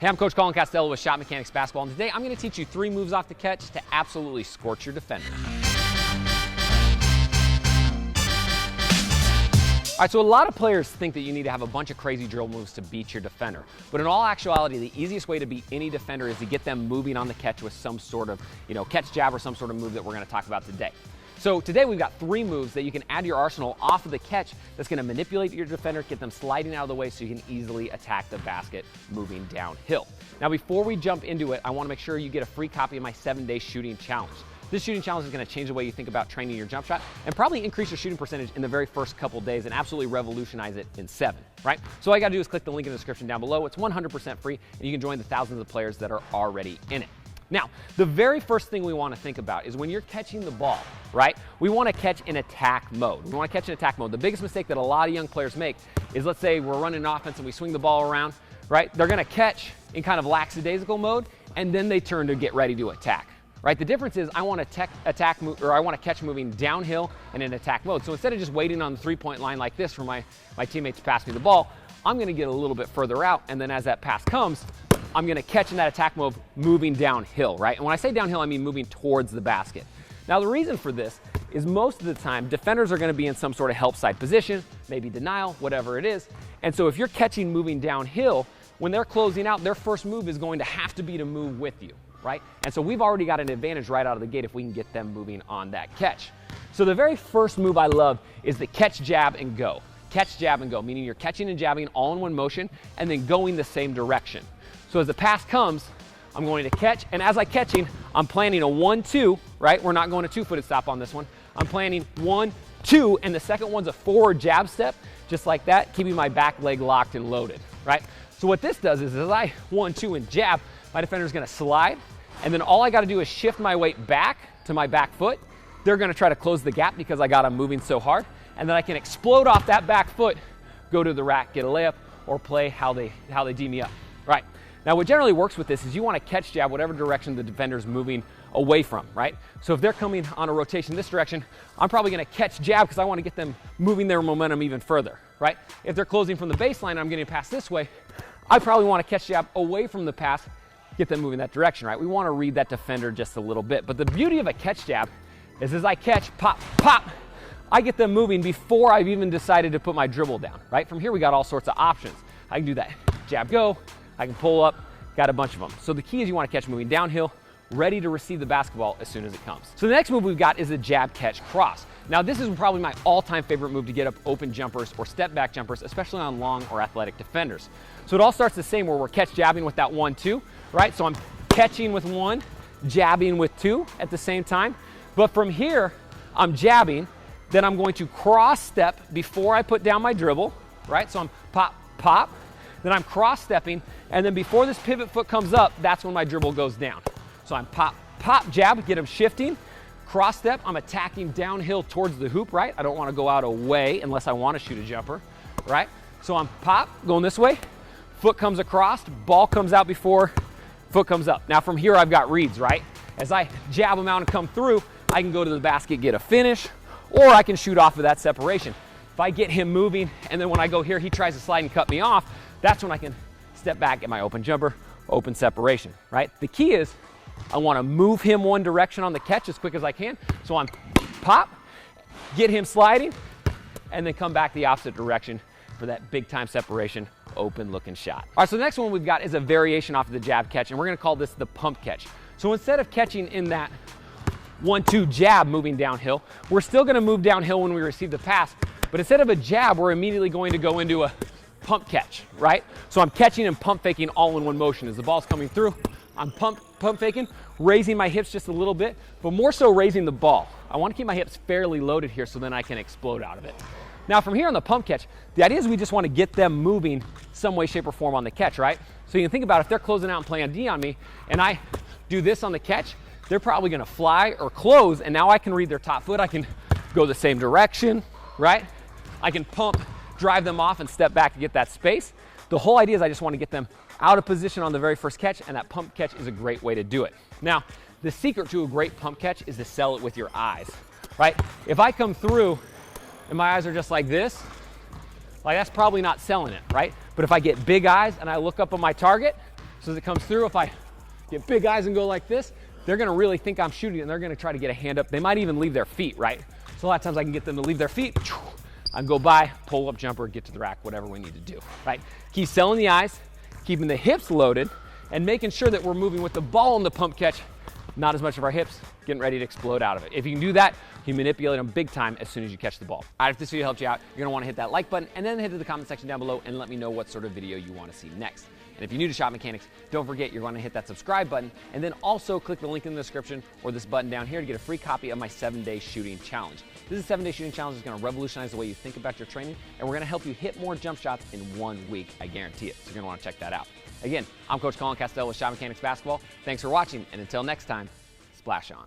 Hey, I'm Coach Colin Costello with Shot Mechanics Basketball, and today I'm going to teach you 3 moves off the catch to absolutely scorch your defender. All right, so a lot of players think that you need to have a bunch of crazy drill moves to beat your defender. But in all actuality, the easiest way to beat any defender is to get them moving on the catch with some sort of, catch jab or some sort of move that we're going to talk about today. So today we've got 3 moves that you can add to your arsenal off of the catch that's going to manipulate your defender, get them sliding out of the way so you can easily attack the basket moving downhill. Now before we jump into it, I want to make sure you get a free copy of my 7-day shooting challenge. This shooting challenge is going to change the way you think about training your jump shot and probably increase your shooting percentage in the very first couple days and absolutely revolutionize it in 7, right? So all you got to do is click the link in the description down below. It's 100% free and you can join the thousands of players that are already in it. Now, the very first thing we want to think about is when you're catching the ball, right? We want to catch in attack mode. We want to catch in attack mode. The biggest mistake that a lot of young players make is, let's say we're running an offense and we swing the ball around, right? They're going to catch in kind of lackadaisical mode and then they turn to get ready to attack, right? The difference is I want to catch moving downhill and in attack mode. So instead of just waiting on the 3-point line like this for my teammates to pass me the ball, I'm going to get a little bit further out, and then as that pass comes, I'm going to catch in that attack mode moving downhill, right? And when I say downhill, I mean moving towards the basket. Now the reason for this is most of the time defenders are going to be in some sort of help side position, maybe denial, whatever it is. And so if you're catching moving downhill, when they're closing out, their first move is going to have to be to move with you, right? And so we've already got an advantage right out of the gate if we can get them moving on that catch. So the very first move I love is the catch, jab, and go. Catch, jab, and go, meaning you're catching and jabbing all in one motion and then going the same direction. So as the pass comes, I'm going to catch, and as I'm catching, I'm planning a 1-2, right? We're not going a 2-footed stop on this one. I'm planning 1, 2, and the second one's a forward jab step, just like that, keeping my back leg locked and loaded, right? So what this does is as I 1, 2, and jab, my defender's gonna slide, and then all I gotta do is shift my weight back to my back foot. They're gonna try to close the gap because I got them moving so hard, and then I can explode off that back foot, go to the rack, get a layup, or play how they D me up, right? Now what generally works with this is you want to catch jab whatever direction the defender's moving away from, right? So if they're coming on a rotation this direction, I'm probably going to catch jab because I want to get them moving their momentum even further, right? If they're closing from the baseline and I'm getting a pass this way, I probably want to catch jab away from the pass, get them moving that direction, right? We want to read that defender just a little bit. But the beauty of a catch jab is as I catch, pop, pop, I get them moving before I've even decided to put my dribble down, right? From here we got all sorts of options. I can do that jab, go, I can pull up, got a bunch of them. So the key is you want to catch moving downhill, ready to receive the basketball as soon as it comes. So the next move we've got is a jab, catch, cross. Now this is probably my all-time favorite move to get up open jumpers or step back jumpers, especially on long or athletic defenders. So it all starts the same where we're catch jabbing with that 1-2, right? So I'm catching with 1, jabbing with 2 at the same time. But from here, I'm jabbing, then I'm going to cross step before I put down my dribble, right? So I'm pop, pop, then I'm cross-stepping, and then before this pivot foot comes up, that's when my dribble goes down. So I'm pop, pop, jab, get them shifting, cross-step, I'm attacking downhill towards the hoop, right? I don't want to go out away unless I want to shoot a jumper, right? So I'm pop, going this way, foot comes across, ball comes out before foot comes up. Now from here I've got reads, right? As I jab them out and come through, I can go to the basket, get a finish, or I can shoot off of that separation. If I get him moving, and then when I go here, he tries to slide and cut me off, that's when I can step back, get my open jumper, open separation, right? The key is I want to move him one direction on the catch as quick as I can. So I'm pop, get him sliding, and then come back the opposite direction for that big time separation, open looking shot. All right, so the next one we've got is a variation off of the jab catch, and we're going to call this the pump catch. So instead of catching in that 1-2 jab moving downhill, we're still going to move downhill when we receive the pass, but instead of a jab, we're immediately going to go into a pump catch, right? So I'm catching and pump faking all in one motion. As the ball's coming through, I'm pump faking, raising my hips just a little bit, but more so raising the ball. I want to keep my hips fairly loaded here so then I can explode out of it. Now from here on the pump catch, the idea is we just want to get them moving some way, shape, or form on the catch, right? So you can think about if they're closing out and playing D on me, and I do this on the catch, they're probably going to fly or close, and now I can read their top foot. I can go the same direction, right? I can pump, drive them off and step back to get that space. The whole idea is I just want to get them out of position on the very first catch, and that pump catch is a great way to do it. Now, the secret to a great pump catch is to sell it with your eyes, right? If I come through and my eyes are just like this, like that's probably not selling it, right? But if I get big eyes and I look up on my target, So as it comes through, if I get big eyes and go like this, they're gonna really think I'm shooting and they're gonna try to get a hand up. They might even leave their feet, right? So a lot of times I can get them to leave their feet. I can go by, pull up jumper, get to the rack, whatever we need to do, right? Keep selling the eyes, keeping the hips loaded, and making sure that we're moving with the ball in the pump catch, not as much of our hips, getting ready to explode out of it. If you can do that, you manipulate them big time as soon as you catch the ball. All right, if this video helped you out, you're gonna wanna hit that like button and then head to the comment section down below and let me know what sort of video you wanna see next. And if you're new to Shot Mechanics, don't forget you're going to hit that subscribe button and then also click the link in the description or this button down here to get a free copy of my 7-day shooting challenge. This 7-day shooting challenge is going to revolutionize the way you think about your training, and we're going to help you hit more jump shots in 1 week. I guarantee it. So you're going to want to check that out. Again, I'm Coach Colin Castell with Shot Mechanics Basketball. Thanks for watching, and until next time, splash on.